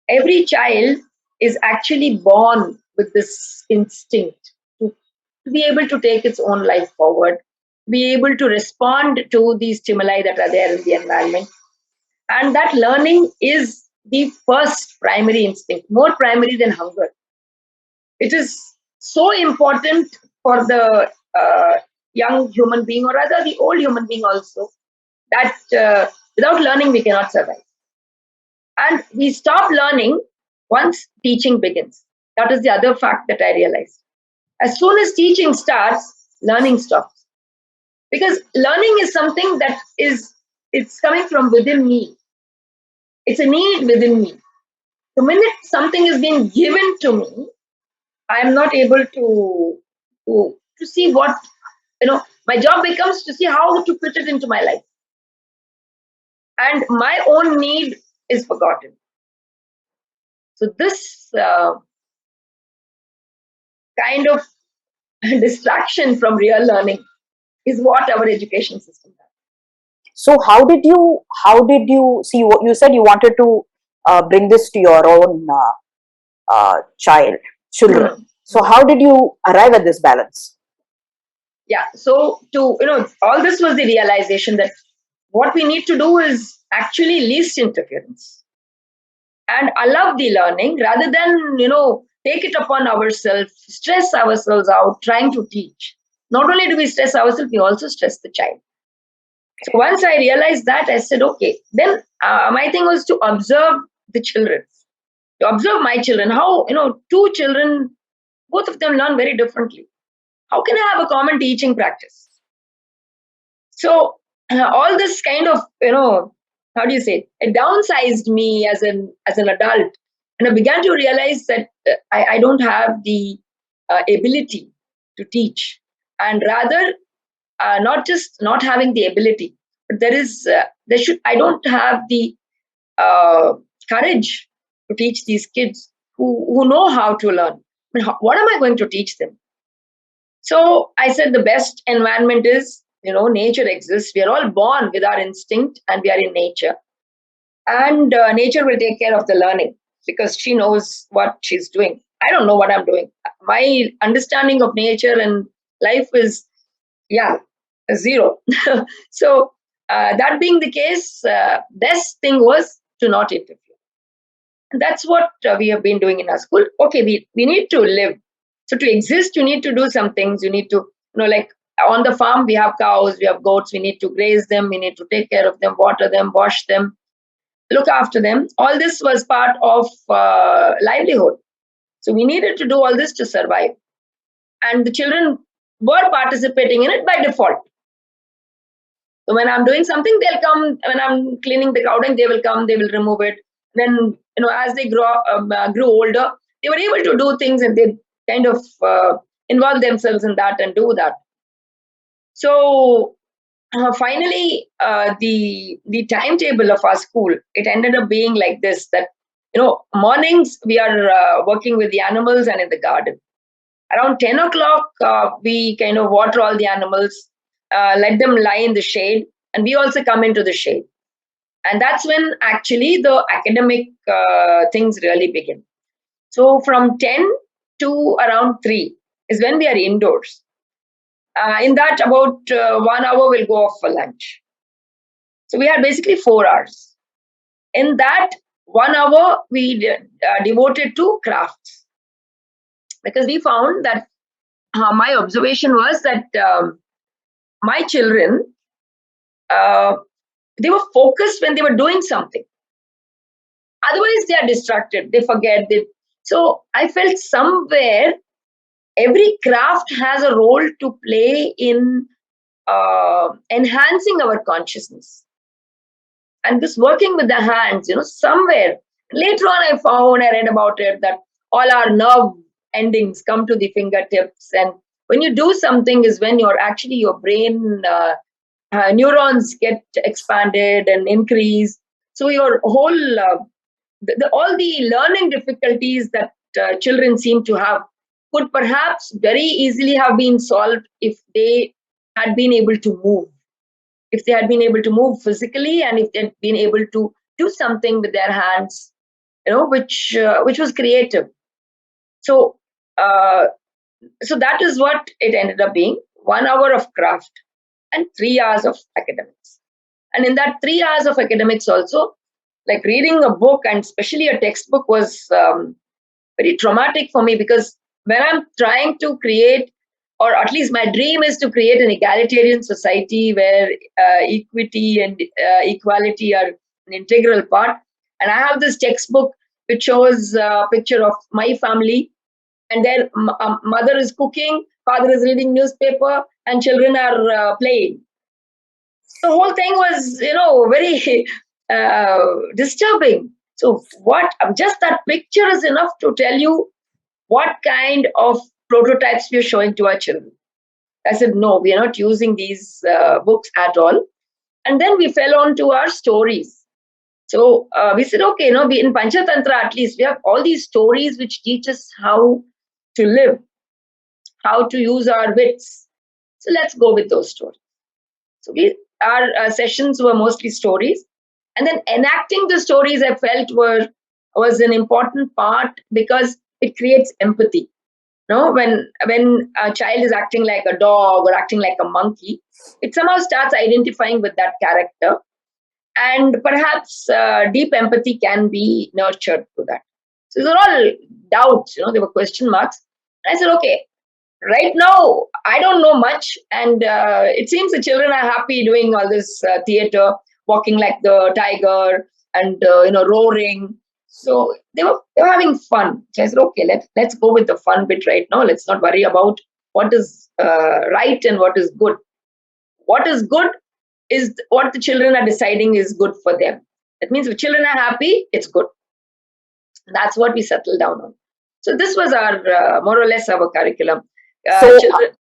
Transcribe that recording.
every child is actually born with this instinct to be able to take its own life forward, be able to respond to the stimuli that are there in the environment. And that learning is the first primary instinct, more primary than hunger. It is so important for the young human being, or rather the old human being also, that without learning we cannot survive. And we stop learning once teaching begins. That is the other fact that I realized. As soon as teaching starts, learning stops. Because learning is something that it's coming from within me. It's a need within me. The minute something is being given to me, I am not able to see what, my job becomes to see how to fit it into my life. And my own need is forgotten. So this kind of distraction from real learning is what our education system does. So how did you see what you said you wanted to bring this to your own children? Mm. So how did you arrive at this balance? Yeah. So all this was the realization that what we need to do is actually least interference and allow the learning rather than, take it upon ourselves, stress ourselves out trying to teach. Not only do we stress ourselves, we also stress the child. So once I realized that, I said, okay, then my thing was to observe the children, to observe my children, how, two children, both of them learn very differently. How can I have a common teaching practice? So all this kind of, how do you say, it downsized me as an adult. And I began to realize that I don't have the ability to teach. And rather, not just not having the ability, but I don't have the courage to teach these kids who know how to learn. I mean, what am I going to teach them? So I said the best environment is, nature exists. We are all born with our instinct and we are in nature. And nature will take care of the learning because she knows what she's doing. I don't know what I'm doing. My understanding of nature and life is, zero. So that being the case, best thing was to not interfere. And that's what we have been doing in our school. Okay, we need to live. So to exist, you need to do some things. You need to, like on the farm, we have cows, we have goats, we need to graze them, we need to take care of them, water them, wash them, look after them. All this was part of livelihood. So we needed to do all this to survive. And the children were participating in it by default. So when I'm doing something, they'll come. When I'm cleaning the cow dung, they will come, they will remove it. Then, as they grew older, they were able to do things and they kind of involve themselves in that and do that. So finally, the timetable of our school, it ended up being like this, that, mornings we are working with the animals and in the garden. Around 10 o'clock, we kind of water all the animals, let them lie in the shade, and we also come into the shade. And that's when actually the academic things really begin. So from 10 to around 3 is when we are indoors. In that, about 1 hour will go off for lunch. So we had basically 4 hours. In that 1 hour, we devoted to crafts. Because we found that my observation was that my children, they were focused when they were doing something. Otherwise, they are distracted. They forget. So I felt somewhere every craft has a role to play in enhancing our consciousness. And this working with the hands, somewhere. Later on, I read about it, that all our nerve endings come to the fingertips. And when you do something is when your brain neurons get expanded and increase. So your whole, all the learning difficulties that children seem to have could perhaps very easily have been solved if they had been able to move. If they had been able to move physically and if they had been able to do something with their hands, which was creative. So so that is what it ended up being: 1 hour of craft and 3 hours of academics. And in that 3 hours of academics also, like reading a book, and especially a textbook, was very traumatic for me, because when I'm trying to create, or at least my dream is to create an egalitarian society where equity and equality are an integral part, and I have this textbook which shows a picture of my family, and their mother is cooking, father is reading newspaper, and children are playing. The whole thing was, very disturbing. So what, just that picture is enough to tell you what kind of prototypes we are showing to our children. I said, no, we are not using these books at all. And then we fell on to our stories. So we said, okay, we in Panchatantra, at least we have all these stories which teach us how to live, how to use our wits. So let's go with those stories. So our sessions were mostly stories, and then enacting the stories, I felt, was an important part, because it creates empathy. When a child is acting like a dog or acting like a monkey, it somehow starts identifying with that character, and perhaps deep empathy can be nurtured through that. So these are all doubts. They were question marks. And I said, okay, right now I don't know much, and it seems the children are happy doing all this theater, walking like the tiger, and roaring. So they were having fun. So I said, okay, let's go with the fun bit right now. Let's not worry about what is right and what is good. What is good is what the children are deciding is good for them. That means if children are happy, it's good. That's what we settled down on. So this was our more or less our curriculum. So, Children,